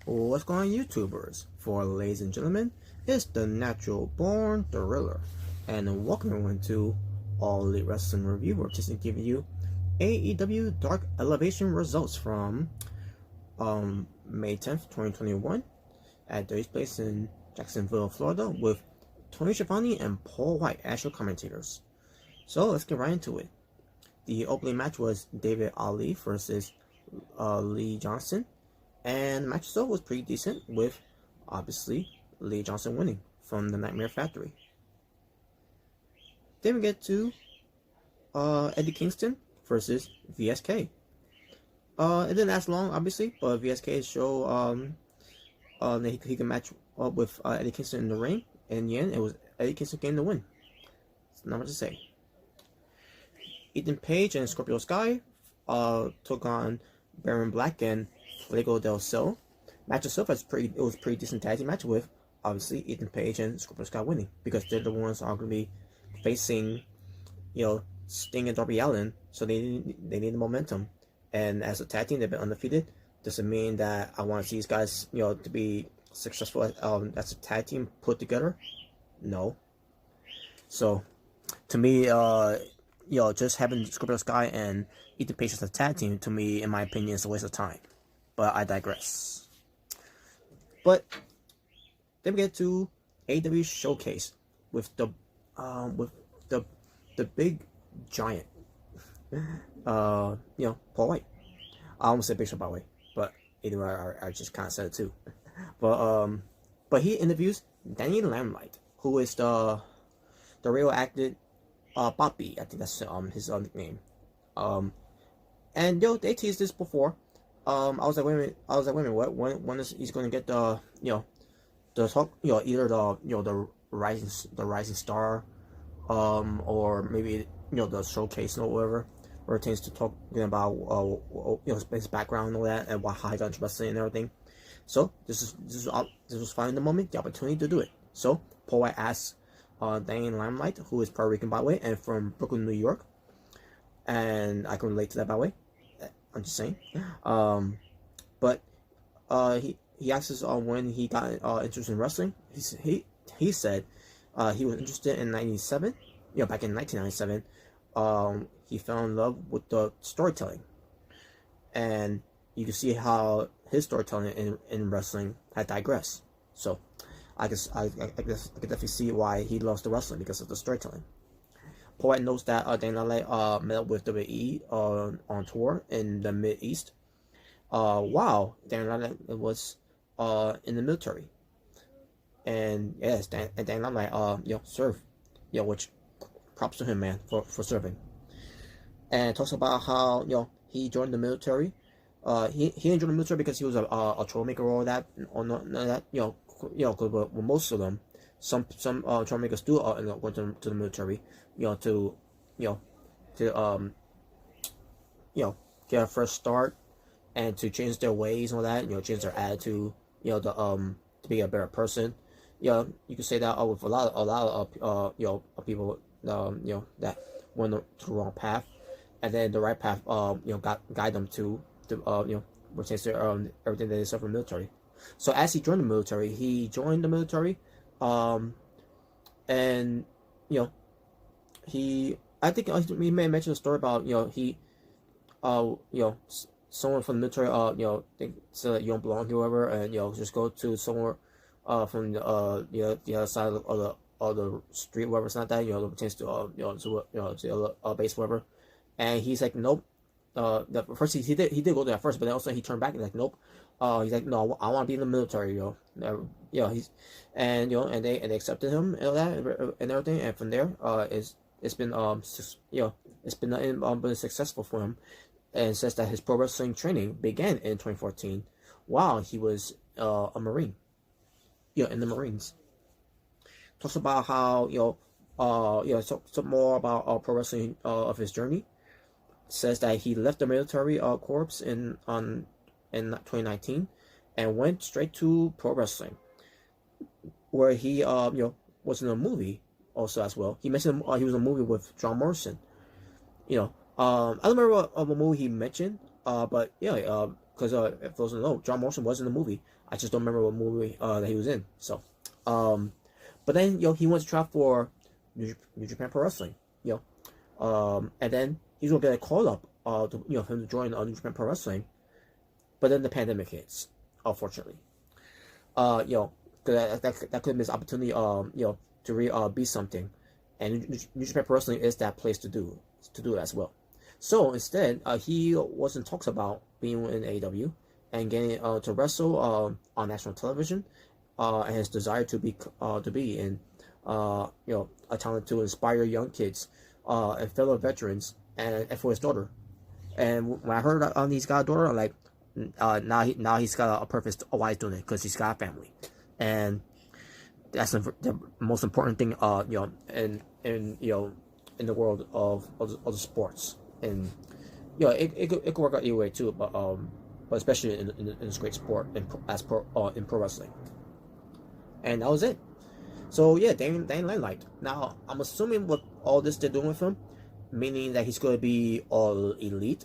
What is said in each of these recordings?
What's going on, YouTubers? For ladies and gentlemen, it's the Natural Born Thriller, and welcome everyone to All Elite Wrestling Review. We're just giving you AEW Dark Elevation results from May 10th, 2021, at Dirty's Place in Jacksonville, Florida, with Tony Schiavone and Paul White as your commentators. So let's get right into it. The opening match was David Ali versus Lee Johnson. And the match itself was pretty decent, with obviously Lee Johnson winning from the Nightmare Factory. Then we get to Eddie Kingston versus VSK. It didn't last long, obviously, but VSK showed that he can match up with Eddie Kingston in the ring. And in the end, it was Eddie Kingston getting the win. There's not much to say. Ethan Page and Scorpio Sky took on Baron Black and Fuego del Sol. Match itself was pretty decent tag team match, with obviously Ethan Page and Scorpio Sky winning, because they're the ones who are going to be facing, Sting and Darby Allin, so they need the momentum. And as a tag team, they've been undefeated. Doesn't mean that I want to see these guys, to be successful as a tag team put together. No. So, to me, just having Scorpio Sky and Ethan Page as a tag team, to me, in my opinion, is a waste of time. But I digress. But then we get to AEW Showcase with the big giant, Paul White. I almost said Big Show, by the way, but either way, I just kind of said it too. But he interviews Danny Limelight, who is the radioactive Bobby. I think that's his nickname. And they teased this before. I was like, wait a minute, what? When is he's going to get the the talk, either the rising star, or maybe the showcase or whatever, where it tends to talk about his background and all that, and how he got into wrestling and everything. So this was finally the moment, the opportunity to do it. So Paul White asks Danny Limelight, who is Puerto Rican, by the way, and from Brooklyn, New York, and I can relate to that, by the way. I'm just saying. But he asked us when he got interested in wrestling. He said he was interested in 97. Back in 1997, he fell in love with the storytelling, and you can see how his storytelling in wrestling had digressed. So I guess I could definitely see why he loves the wrestling, because of the storytelling. Paul White knows that Danny Limelight met up with WWE on tour in the Mid East, while Danny Limelight was in the military. And yes, Danny Limelight served, which props to him, man, for serving. And talks about how he joined the military. He didn't join the military because he was a troublemaker or that, or not that, because most of them, some troublemakers do end up going to the military, to get a fresh start, and to change their ways and all that, change their attitude, to be a better person. You can say that with a lot of people, that went to the wrong path, and then the right path, guide them to change their everything that they suffer from the military. So as he joined the military, and I think he may mention a story about someone from the military think so that you don't belong here, whatever, and just go to somewhere from the other side of the street, whatever. It's not that chance to a base, whatever. And he's like, nope. First he did go there first, but then also he turned back and like, nope. He's like, no, I want to be in the military, he's, and they accepted him and all that and everything, and from there, it's been been successful for him, and says that his pro wrestling training began in 2014 while he was a Marine, in the Marines. Talks about how talk more about pro wrestling of his journey. Says that he left the military corps in 2019 and went straight to pro wrestling, where he was in a movie also as well. He mentioned he was in a movie with John Morrison. I don't remember what movie he mentioned, but because if those don't know, John Morrison was in the movie. I just don't remember what movie that he was in. So, but then he wants to try for New Japan Pro Wrestling. And then he's gonna get a call up to for him to join New Japan Pro Wrestling. But then the pandemic hits, unfortunately. That could have been his opportunity, to be something, and New Japan Pro Wrestling is that place to do it as well. So instead, he was in talks about being in AEW and getting to wrestle on national television, and his desire to be in a talent to inspire young kids and fellow veterans, and for his daughter. And when I heard he's got a daughter, I'm like, now he's got a purpose of why he's doing it, because he's got a family, and that's the most important thing, in the world of the sports. And it could work out either way too, but especially in this great sport in pro wrestling. And that was it. So yeah, Dane Limelight. Now I'm assuming what all this they're doing with him, meaning that he's going to be all elite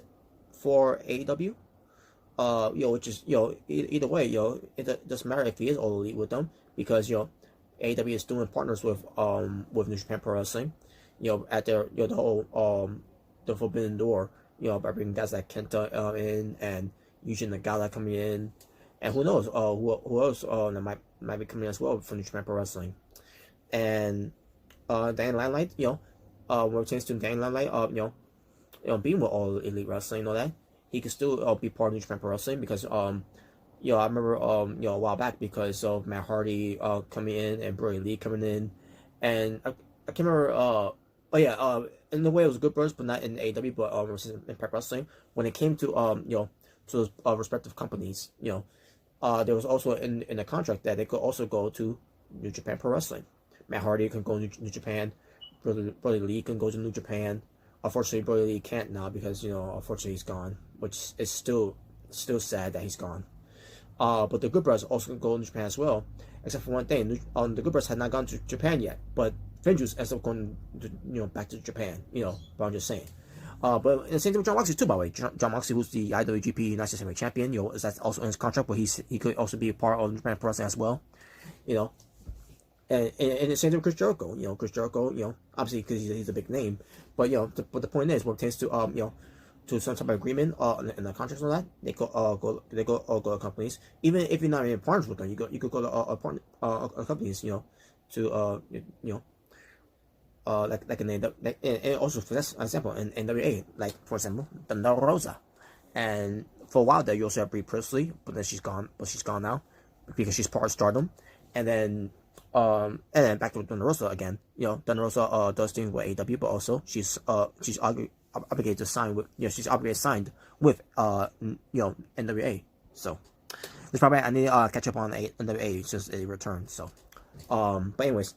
for AEW. Which is either way, it doesn't matter if he is all elite with them, because AEW is doing partners with New Japan Pro Wrestling, at their the whole the Forbidden Door, by bringing guys like Kenta in, and Yujin Nagata coming in, and who knows who else that might be coming in as well from New Japan Pro Wrestling. And Dan Limelight, when it comes to Dan Limelight, being with All Elite Wrestling and all that, he could still be part of New Japan Pro Wrestling, because I remember a while back, because of Matt Hardy coming in and Brody Lee coming in, and I can't remember in the way it was Good Brothers, but not in AEW, but in Pro Wrestling, when it came to to those respective companies, there was also in the contract that they could also go to New Japan Pro Wrestling. Matt Hardy can go to New Japan, Brody Lee can go to New Japan. Unfortunately, Brody Lee can't now, because unfortunately he's gone, which is still sad that he's gone. But the Good Brothers also can go to Japan as well, except for one thing. The Good Brothers had not gone to Japan yet, but Vengeance ends up going to, back to Japan. But I'm just saying. But the same thing with John Moxley too, by the way. John Moxley, who's the IWGP United States Heavyweight Champion, is that also in his contract, but he could also be a part of Japan Pro Wrestling as well. And the same thing with Chris Jericho. Chris Jericho, obviously because he's a big name, but but the point is, when it tends to to some type of agreement in the contracts and all that, they go to companies. Even if you're not in partners with them, you could go to companies, to like an and also for example in NWA, like for example Thunder Rosa, and for a while there you also have Brie Priestley, but then she's gone now because she's part of Stardom, and then back to Thunder Rosa again. Thunder Rosa does things with AEW, but also she's obligated to sign with signed with NWA. So there's probably I need to catch up on NWA since it returned. So but anyways,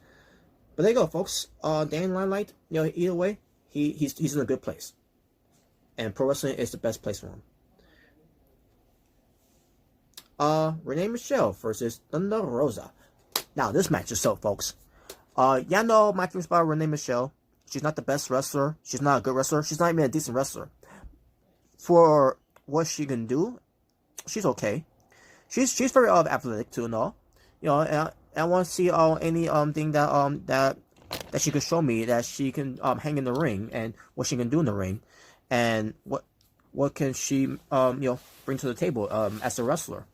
but there you go, folks. Dan Limelight, either way, he's in a good place, and pro wrestling is the best place for him. Renee Michelle versus Thunder Rosa. Now this match itself, folks. Y'all know my feelings about Renee Michelle. She's not the best wrestler. She's not a good wrestler. She's not even a decent wrestler. For what she can do, she's okay. She's very athletic too, and all. And I want to see any thing that she could show me that she can hang in the ring, and what she can do in the ring, and what can she bring to the table as a wrestler.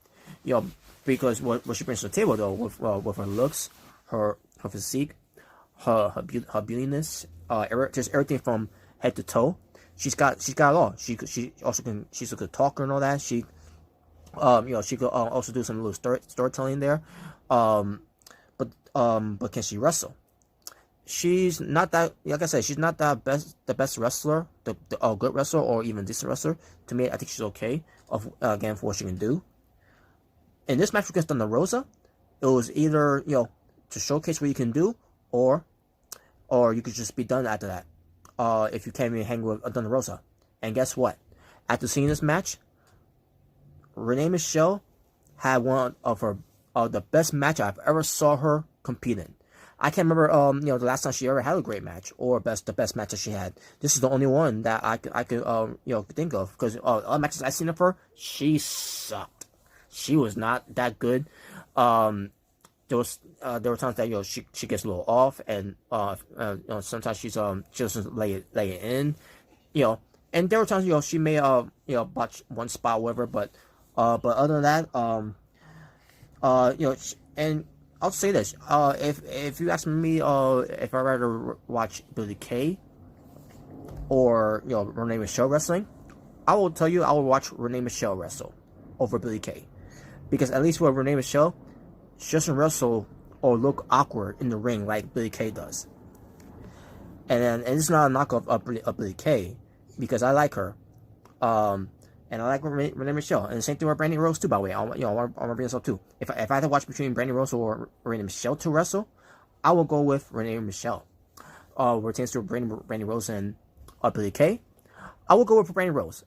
Because what she brings to the table though, with her looks, her physique, her beautiness, just everything from head to toe, she's got it all. She's a good talker and all that. She she could also do some little storytelling there. But can she wrestle? She's not that, like I said, she's not the best wrestler, the good wrestler, or even decent wrestler. To me, I think she's okay. Again, for what she can do. In this match against Thunder Rosa, it was either to showcase what you can do, or you could just be done after that. If you can't even hang with Thunder Rosa. And guess what? After seeing this match, Renee Michelle had one of the best match I've ever saw her compete in. I can't remember the last time she ever had a great match or the best match that she had. This is the only one that I could think of, because other matches I've seen of her, she sucked. She was not that good. There were times that she gets a little off, and sometimes she doesn't lay it in, and there were times she may botch one spot, whatever, but other than that, and I'll say this, if you ask me, if I'd rather watch Billy Kay or Renee Michelle wrestling, I will tell you I will watch Renee Michelle wrestle over Billy Kay, because at least with Renee Michelle, she doesn't wrestle or look awkward in the ring like Billy Kay does. And it's not a knockoff of Billy Kay, because I like her. And I like Renee Michelle. And the same thing with Brandy Rose too, by the way. I want to bring this up too. If I had to watch between Brandy Rose or Renee Michelle to wrestle, I will go with Renee Michelle. Where it tends to Brandy Rose and Billy Kay, I will go with Brandy Rose.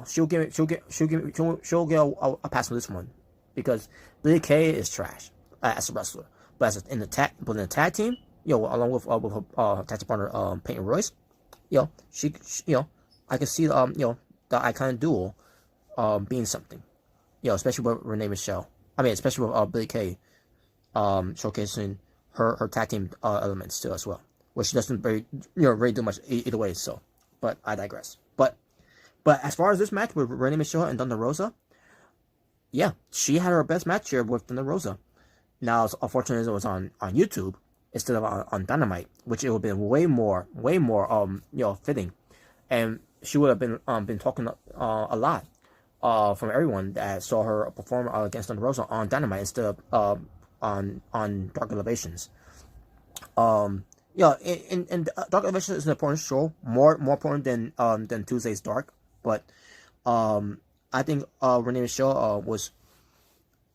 She'll get a pass on this one, because Billy Kay is trash as a wrestler, but in the tag team, along with her tag team partner Peyton Royce, she I can see the iconic duo being something, especially with Renee Michelle. I mean, especially with Billy Kay showcasing her tag team elements too as well, which she doesn't really do much either way. So, but I digress. But as far as this match with Renee Michelle and Thunder Rosa, yeah, she had her best match here with Thunder Rosa. Now, unfortunately, it was on YouTube instead of on Dynamite, which it would have been way more fitting, and she would have been talking a lot from everyone that saw her perform against Thunder Rosa on Dynamite instead of on Dark Elevations. And Dark Elevations is an important show, more important than Tuesday's Dark, but I think Renee Michelle was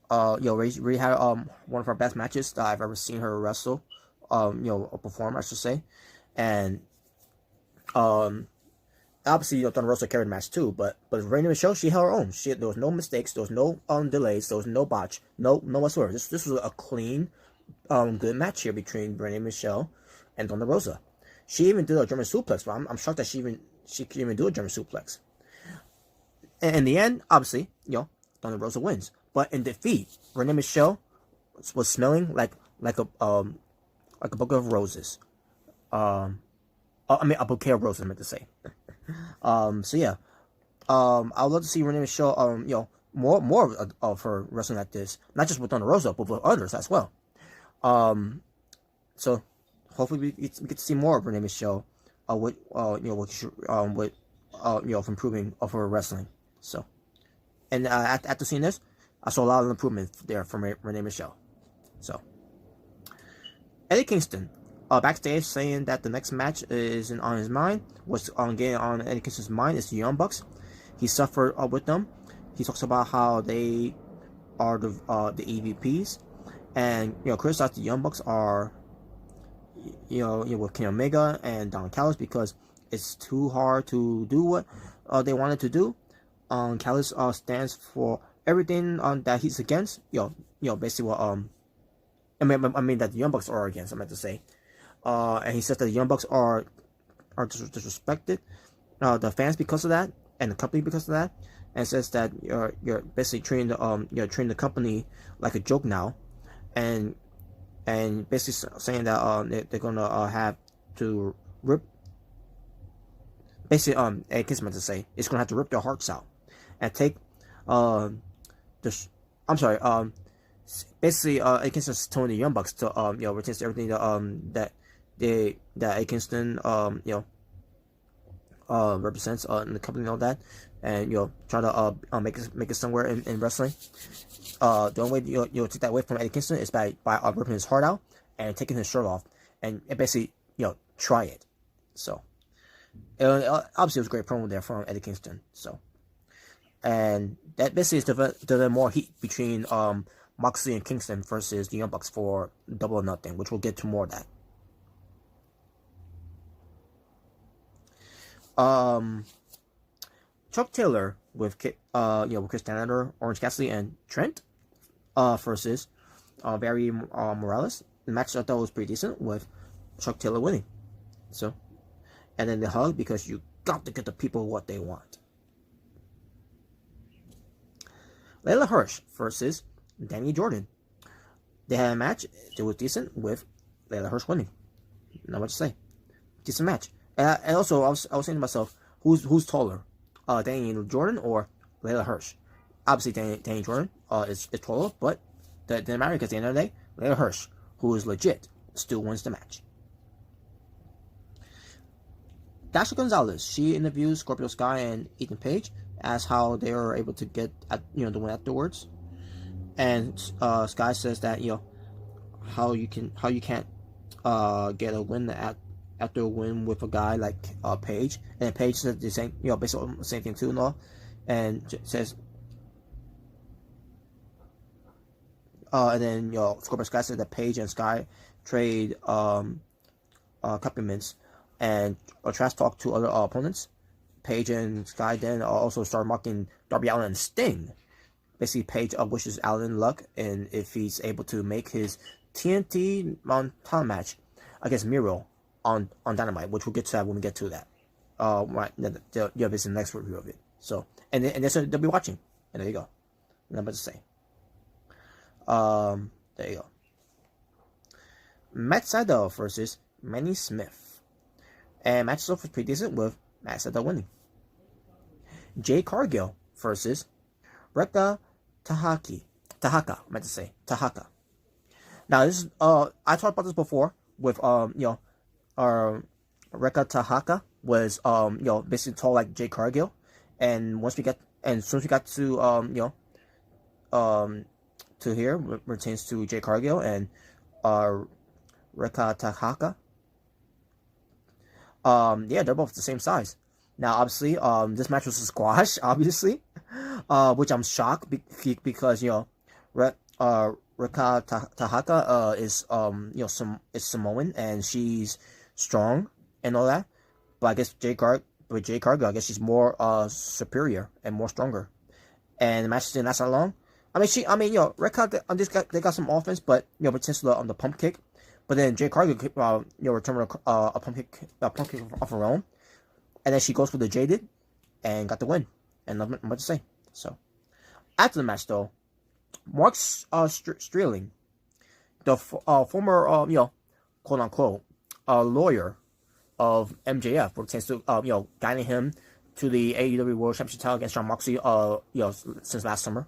really had one of her best matches that I've ever seen her wrestle, perform, I should say, and obviously Thunder Rosa carried the match too, but Renee Michelle, she held her own. There was no mistakes, there was no delays, there was no botch, no whatsoever. This was a clean, good match here between Renee Michelle and Thunder Rosa. She even did a German suplex, but I'm shocked that she could even do a German suplex. And in the end, obviously, Thunder Rosa wins. But in defeat, Renee Michelle was smelling like a bouquet of roses. I mean a bouquet of roses, I meant to say. So yeah, I would love to see Renee Michelle, more of her wrestling like this, not just with Thunder Rosa, but with others as well. So hopefully we get to see more of Renee Michelle, with improving of her wrestling. So, and after seeing this, I saw a lot of improvement there from Renee Michelle. So, Eddie Kingston, backstage saying that the next match is on his mind. What's getting on Eddie Kingston's mind is the Young Bucks. He suffered with them. He talks about how they are the EVPs, and criticized the Young Bucks are with Kenny Omega and Don Callis because it's too hard to do what they wanted to do. Callis stands for everything that he's against. Basically what I mean that the Young Bucks are against, I meant to say. And he says that the Young Bucks are disrespected, the fans because of that, and the company because of that, and says that you're basically treating the company like a joke now, and basically saying that they're gonna have to rip. Basically, Eddie Kingston meant to say it's gonna have to rip their hearts out, and take basically Eddie Kingston's telling the Young Bucks to retain everything that Eddie Kingston represents in the company and all that, and try to make it somewhere in wrestling. The only way take that away from Eddie Kingston is by ripping his heart out and taking his shirt off, and basically try it. So obviously it was a great promo there from Eddie Kingston. So, and that basically is developing more heat between Moxley and Kingston versus the Young Bucks for Double or Nothing, which we'll get to more of that. Chuck Taylor with Chris Stanlander, Orange Cassidy, and Trent versus Barry Morales the match I thought was pretty decent with Chuck Taylor winning. So, and then the hug because you got to get the people what they want. Layla Hirsch versus Danny Jordan. They had a match. It was decent with Layla Hirsch winning. Not much to say. Decent match. And also, I was saying to myself, who's taller, Danny Jordan or Layla Hirsch? Obviously, Danny Jordan is taller, but that didn't matter because at the end of the day, Layla Hirsch, who is legit, still wins the match. Dasha Gonzalez, she interviews Scorpio Sky and Ethan Page, asks how they were able to get the win afterwards, and Sky says that how you can't get a win after a win with a guy like Page, and Page says the same basically the same thing too and all, and says and then Scorpio Sky said that Page and Sky trade compliments and trash talk to other opponents. Page and Sky then also start mocking Darby Allin and Sting. Basically, Page wishes Allin luck, and if he's able to make his TNT title match against Miro on Dynamite, which we'll get to that when we get to that. Right, this is the next review of it. So, and they'll be watching, and there you go. Nothing to say. There you go. Matt Sydal versus Manny Smith. And match itself was pretty decent with Matt Sydal winning. Jay Cargill versus Reka Tahaka. I meant to say Tahaka. Now this is I talked about this before with Reka Tahaka was basically tall like Jay Cargill, and as soon as we got to to here pertains to Jay Cargill and Reka Tahaka. They're both the same size. Now, obviously, this match was a squash, obviously, which I'm shocked because Reka Tahaka is is Samoan and she's strong and all that, but I guess Jay Cargill, I guess she's more superior and more stronger, and the match didn't last that long. Reka they got some offense, but potentially on the pump kick. But then Jay Cargill, returned a pump kick off her own, and then she goes for the jaded, and got the win. And nothing much to say. So after the match, though, Mark Sterling, the former quote unquote lawyer of MJF, pertains to guiding him to the AEW World Championship title against Jon Moxley since last summer,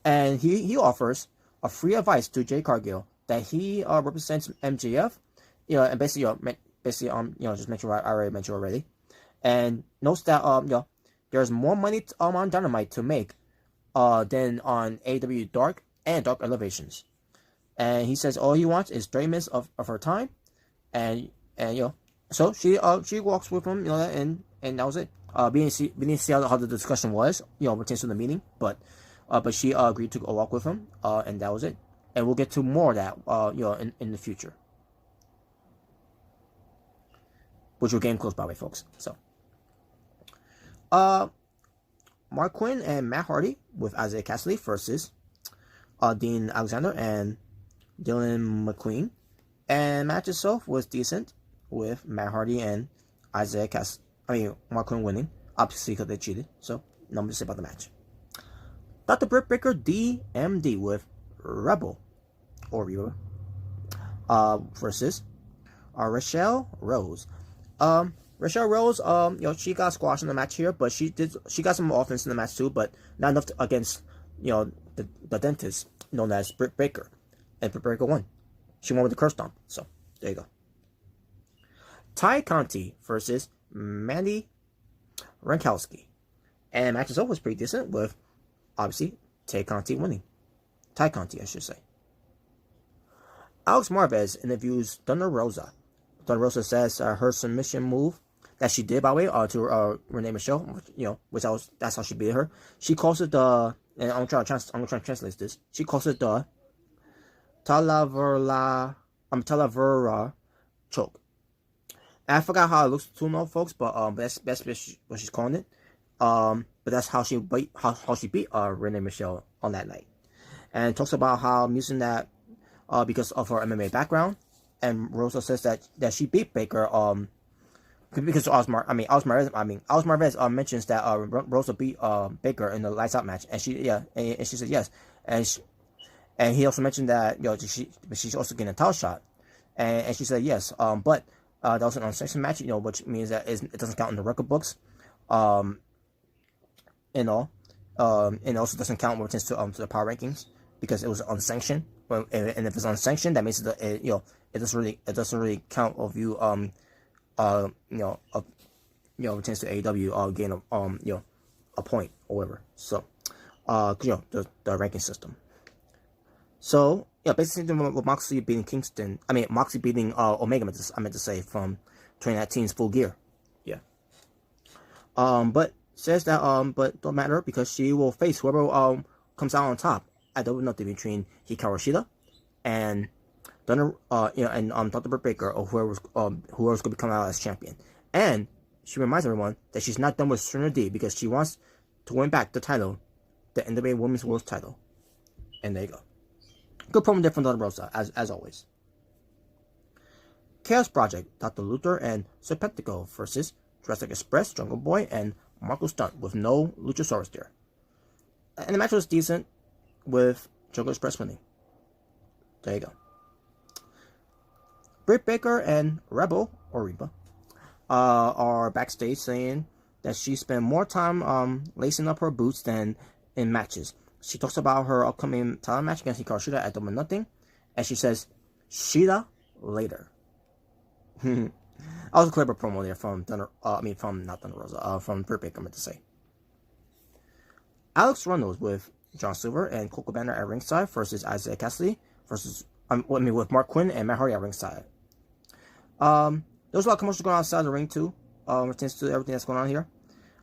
and he offers a free advice to Jay Cargill that he represents MJF, and basically just make sure I already mentioned already, and notes that there's more money on Dynamite to make than on AEW Dark and Dark Elevations, and he says all he wants is 30 minutes of her time, and so she walks with him, and that was it. We didn't see how the discussion was, pertains to the meeting, but she agreed to walk with him, and that was it. And we'll get to more of that, in the future. Which will game close, by the way, folks. So, Mark Quinn and Matt Hardy with Isaiah Cassidy versus Dean Alexander and Dylan McQueen. And match itself was decent with Matt Hardy and Mark Quinn winning. Obviously, because they cheated. So, nothing to say about the match. Dr. Britt Baker DMD with Rebel versus Rochelle Rose. Rochelle Rose, she got squashed in the match here, but she got some offense in the match too, but not enough against the dentist known as Britt Baker, and Britt Baker won. She won with the curse stomp. So there you go. Ty Conti versus Mandy Rankowski, and match itself was pretty decent with obviously Ty Conti winning. Ty Conti, I should say. Alex Marvez interviews Thunder Rosa. Thunder Rosa says her submission move that she did, by the way, to Renee Michelle, that's how she beat her. She calls it the, and I'm trying to translate this. She calls it the Talavera choke. And I forgot how it looks to know, folks, but that's what she's calling it. But that's how she beat Renee Michelle on that night. And talks about how I'm using that because of her MMA background. And Rosa says that she beat Baker because Alice Marvez mentions that Rosa beat Baker in the lights out match, and she said yes, and he also mentioned that she's also getting a title shot, and she said yes, but that was an unsanctioned match, which means that it doesn't count in the record books, and all, and it also doesn't count when it comes to the power rankings because it was unsanctioned. And if it's unsanctioned, that means that it doesn't really count of you pertains to AEW gain a point or whatever. So the ranking system. So basically with Moxley beating Moxley beating Omega, I meant to say, from 2019's Full Gear. Yeah. But says that but don't matter because she will face whoever comes out on top at double nothing between Hikaru Shida and Dr. Britt Baker, or whoever's going to come out as champion. And she reminds everyone that she's not done with Serena D because she wants to win back the title, the NWA Women's World title. And there you go. Good promo there from Thunder Rosa, as always. Chaos Project, Dr. Luther and Serpentico versus Jurassic Express, Jungle Boy, and Marco Stunt with no Luchasaurus there. And the match was decent with Jungle Express winning. There you go. Britt Baker and Rebel, or Reba, are backstage saying that she spent more time lacing up her boots than in matches. She talks about her upcoming title match against Hikaru Shida at Double Nothing, and she says, "Shida later." That was a clever promo there from from Britt Baker, I meant to say. Alex Reynolds with John Silver and Coco Banner at ringside versus Isaiah Cassidy versus with Mark Quinn and Matt Hardy at ringside. There was a lot of commotion going on outside the ring too. Pertains to everything that's going on here.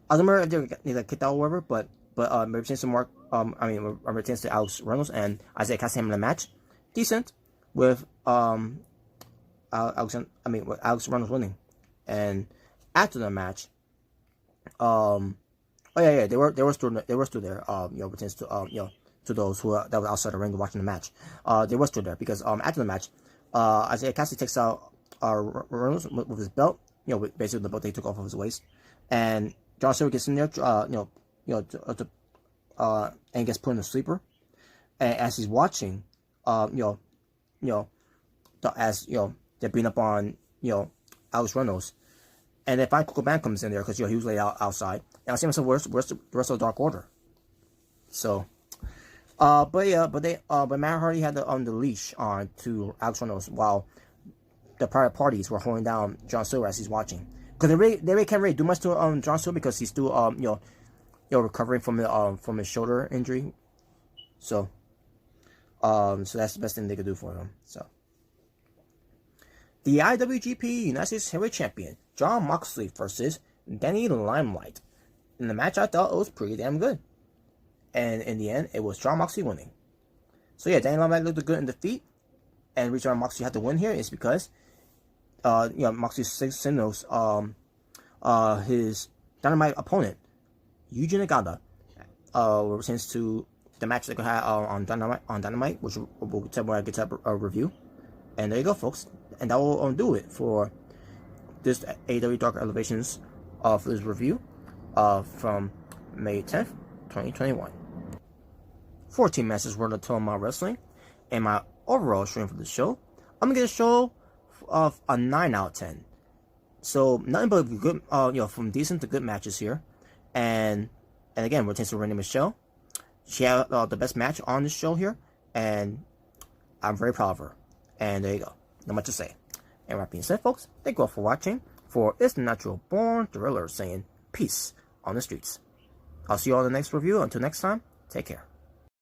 I don't remember if they need kicked out or whatever, but pertains to Mark. Pertains to Alex Reynolds and Isaiah Cassidy in the match. Decent with Alex Reynolds winning, and after the match, they were still there. Pertains to to those who that were outside the ring watching the match. They were still there because after the match, Isaiah Cassidy takes out Reynolds with his belt, basically the belt they took off of his waist, and John Silver gets in there, and gets put in the sleeper, and as he's watching, they're beating up on Alex Reynolds, and then finally Coco Band comes in there because he was laid out outside, and I see myself, where's the rest of the Dark Order? So, but Matt Hardy had the leash on to Alex Reynolds while the private parties were holding down John Silver as he's watching, because they really can't really do much to John Silver because he's still recovering from his shoulder injury, so that's the best thing they could do for him. So the IWGP United States Heavyweight Champion Jon Moxley versus Danny Limelight. In the match, I thought it was pretty damn good, and in the end, it was Jon Moxley winning. So yeah, Danny Limelight looked good in defeat, and the reason why Moxley had to win here is because Moxley signals his Dynamite opponent Yuji Nagata pertains to the match they're gonna have on Dynamite, which we'll tell when I get to a review. And there you go, folks, and that will do it for this AEW Dark Elevations for this review from May 10th, 2021. 14 matches worth of Total Wrestling, and my overall stream for the show, I'm gonna get a show of a 9 out of 10. So nothing but good, from decent to good matches here, and again, we're to Renee Michelle. She had the best match on this show here, and I'm very proud of her. And there you go, not much to say. And with that being said, folks, thank you all for watching. For It's the Natural Born Thriller saying peace on the streets. I'll see you all in the next review. Until next time, take care.